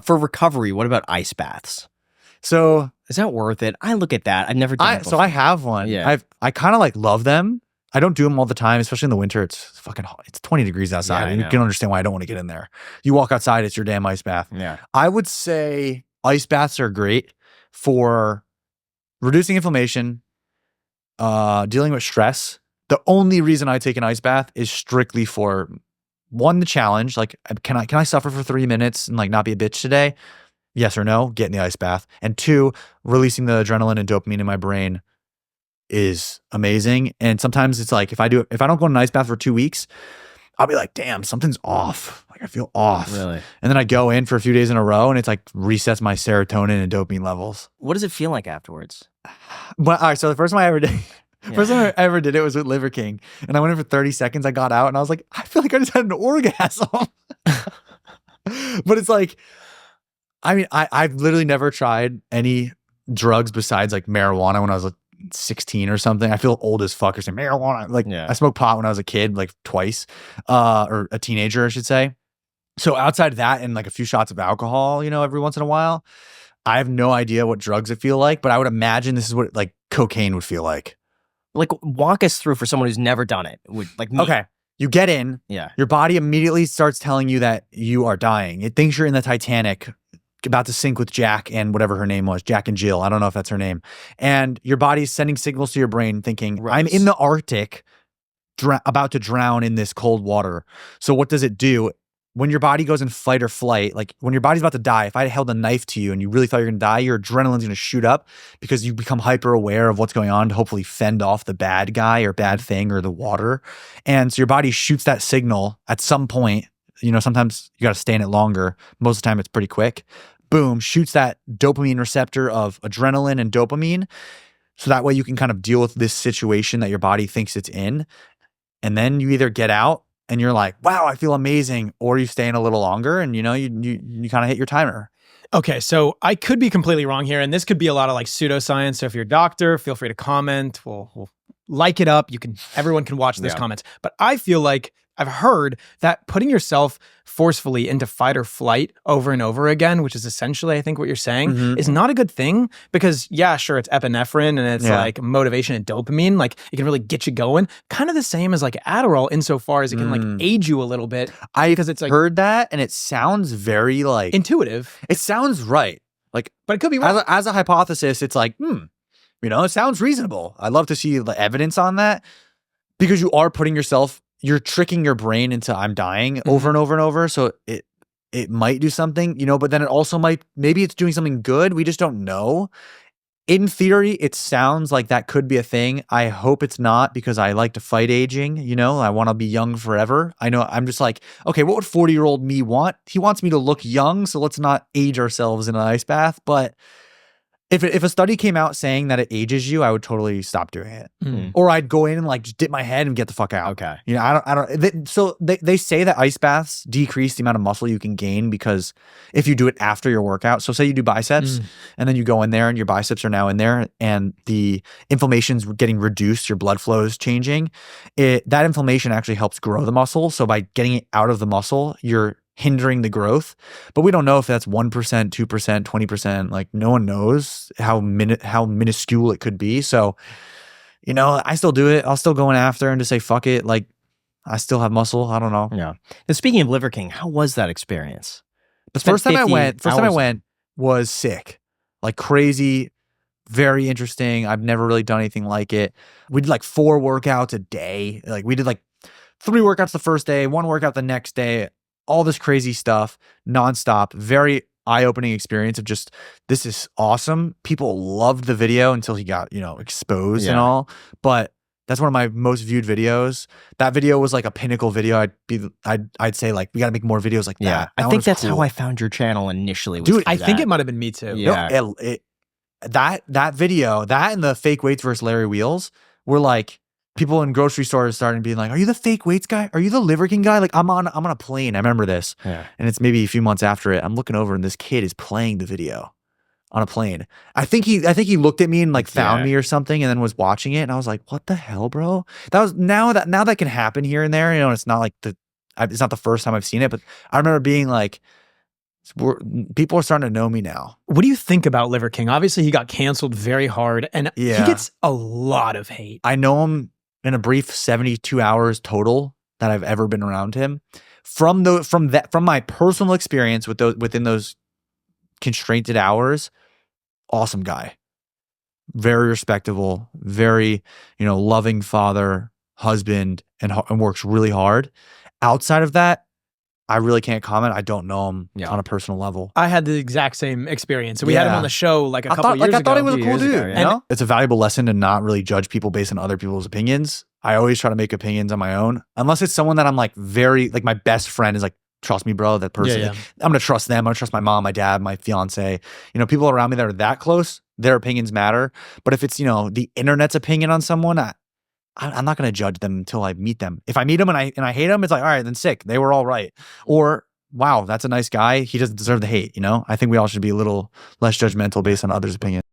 For recovery, what about ice baths? So is that worth it? I look at that. I've never done it before. So I have one. Yeah. I kind of like love them. I don't do them all the time, especially in the winter. It's fucking hot. It's 20 degrees outside. Yeah, and you can understand why I don't want to get in there. You walk outside, it's your damn ice bath. Yeah. I would say ice baths are great for reducing inflammation, dealing with stress. The only reason I take an ice bath is strictly for one, the challenge. Like, can I suffer for 3 minutes and like not be a bitch today? Yes or no, get in the ice bath. And two, releasing the adrenaline and dopamine in my brain is amazing. And sometimes it's like if I don't go in an ice bath for 2 weeks, I'll be like, damn, something's off. Like I feel off. Really? And then I go in for a few days in a row and it's like resets my serotonin and dopamine levels. What does it feel like afterwards? But all right, so the first time I ever did First time I ever did it was with Liver King. And I went in for 30 seconds. I got out and I was like, I feel like I just had an orgasm. But it's like, I mean, I've literally never tried any drugs besides like marijuana when I was like 16 or something. I feel old as fuck or saying marijuana. Like I smoked pot when I was a kid, like twice, or a teenager, I should say. So outside of that and like a few shots of alcohol, you know, every once in a while, I have no idea what drugs it feel like, but I would imagine this is what like cocaine would feel like. Like walk us through for someone who's never done it. Like me. Okay. You get in, your body immediately starts telling you that you are dying. It thinks you're in the Titanic about to sink with Jack and whatever her name was, Jack and Jill. I don't know if that's her name. And your body is sending signals to your brain thinking, I'm in the Arctic, about to drown in this cold water. So what does it do? When your body goes in fight or flight, like when your body's about to die, if I held a knife to you and you really thought you're going to die, your adrenaline's going to shoot up because you become hyper aware of what's going on to hopefully fend off the bad guy or bad thing or the water. And so your body shoots that signal at some point. You know, sometimes you got to stay in it longer. Most of the time it's pretty quick. Boom, shoots that dopamine receptor of adrenaline and dopamine. So that way you can kind of deal with this situation that your body thinks it's in. And then you either get out and you're like, wow, I feel amazing. Or you stay in a little longer and, you know, you kind of hit your timer. Okay, so I could be completely wrong here. And this could be a lot of like pseudoscience. So if you're a doctor, feel free to comment. We'll like it up. Everyone can watch this comments. But I feel like I've heard that putting yourself forcefully into fight or flight over and over again, which is essentially, I think, what you're saying, is not a good thing because, yeah, sure, it's epinephrine and it's like motivation and dopamine. Like it can really get you going. Kind of the same as like Adderall insofar as it can like age you a little bit. Because it's like heard that and it sounds very like intuitive. It sounds right. Like, but it could be wrong. As a hypothesis, it's like, you know, it sounds reasonable. I'd love to see the evidence on that because you are putting yourself, you're tricking your brain into I'm dying over and over and over. So it might do something, you know, but then it also might, maybe it's doing something good. We just don't know. In theory, it sounds like that could be a thing. I hope it's not because I like to fight aging, you know, I want to be young forever. I know I'm just like, okay, what would 40-year-old me want? He wants me to look young. So let's not age ourselves in an ice bath. But if a study came out saying that it ages you, I would totally stop doing it. Or I'd go in and like just dip my head and get the fuck out. Okay. You know, so they say that ice baths decrease the amount of muscle you can gain because if you do it after your workout. So say you do biceps and then you go in there and your biceps are now in there and the inflammation's getting reduced, your blood flow is changing. That inflammation actually helps grow the muscle. So by getting it out of the muscle, you're hindering the growth, but we don't know if that's 1%, 2%, 20%. Like no one knows how minuscule it could be. So, you know, I still do it. I'll still go in after and just say, fuck it. Like I still have muscle. I don't know. Yeah. And speaking of Liver King, how was that experience? The first time I went was sick, like crazy, very interesting. I've never really done anything like it. We did like 4 workouts a day. Like we did like 3 workouts the first day, 1 workout the next day. All this crazy stuff, nonstop, very eye-opening experience of just, this is awesome. People loved the video until he got, you know, exposed and all. But that's one of my most viewed videos. That video was like a pinnacle video. I'd say like, we got to make more videos like that. I think that's how I found your channel initially. Dude, I think it might have been me too. Yeah. No, that video, that and the fake weights versus Larry Wheels were like, people in grocery stores starting being like, are you the fake weights guy? Are you the Liver King guy? Like I'm on a plane. I remember this. Yeah. And it's maybe a few months after it. I'm looking over and this kid is playing the video on a plane. I think he looked at me and like found me or something and then was watching it. And I was like, what the hell, bro? That was now that can happen here and there. You know, it's not like it's not the first time I've seen it, but I remember being like, People are starting to know me now. What do you think about Liver King? Obviously, he got canceled very hard, and he gets a lot of hate. I know him in a brief 72 hours total that I've ever been around him. From my personal experience within those constrained hours, awesome guy, very respectable, very loving father, husband, and works really hard. Outside of that, I really can't comment. I don't know him on a personal level. I had the exact same experience. So we had him on the show like a couple years ago. I thought he was a cool dude. And it's a valuable lesson to not really judge people based on other people's opinions. I always try to make opinions on my own, unless it's someone that I'm like my best friend is like, trust me, bro. That person, I'm gonna trust them. I'm gonna trust my mom, my dad, my fiance. People around me that are that close, their opinions matter. But if it's the internet's opinion on someone, I'm not going to judge them until I meet them. If I meet them and I hate them, it's like, all right, then sick. They were all right. Or, wow, that's a nice guy. He doesn't deserve the hate. I think we all should be a little less judgmental based on others' opinions.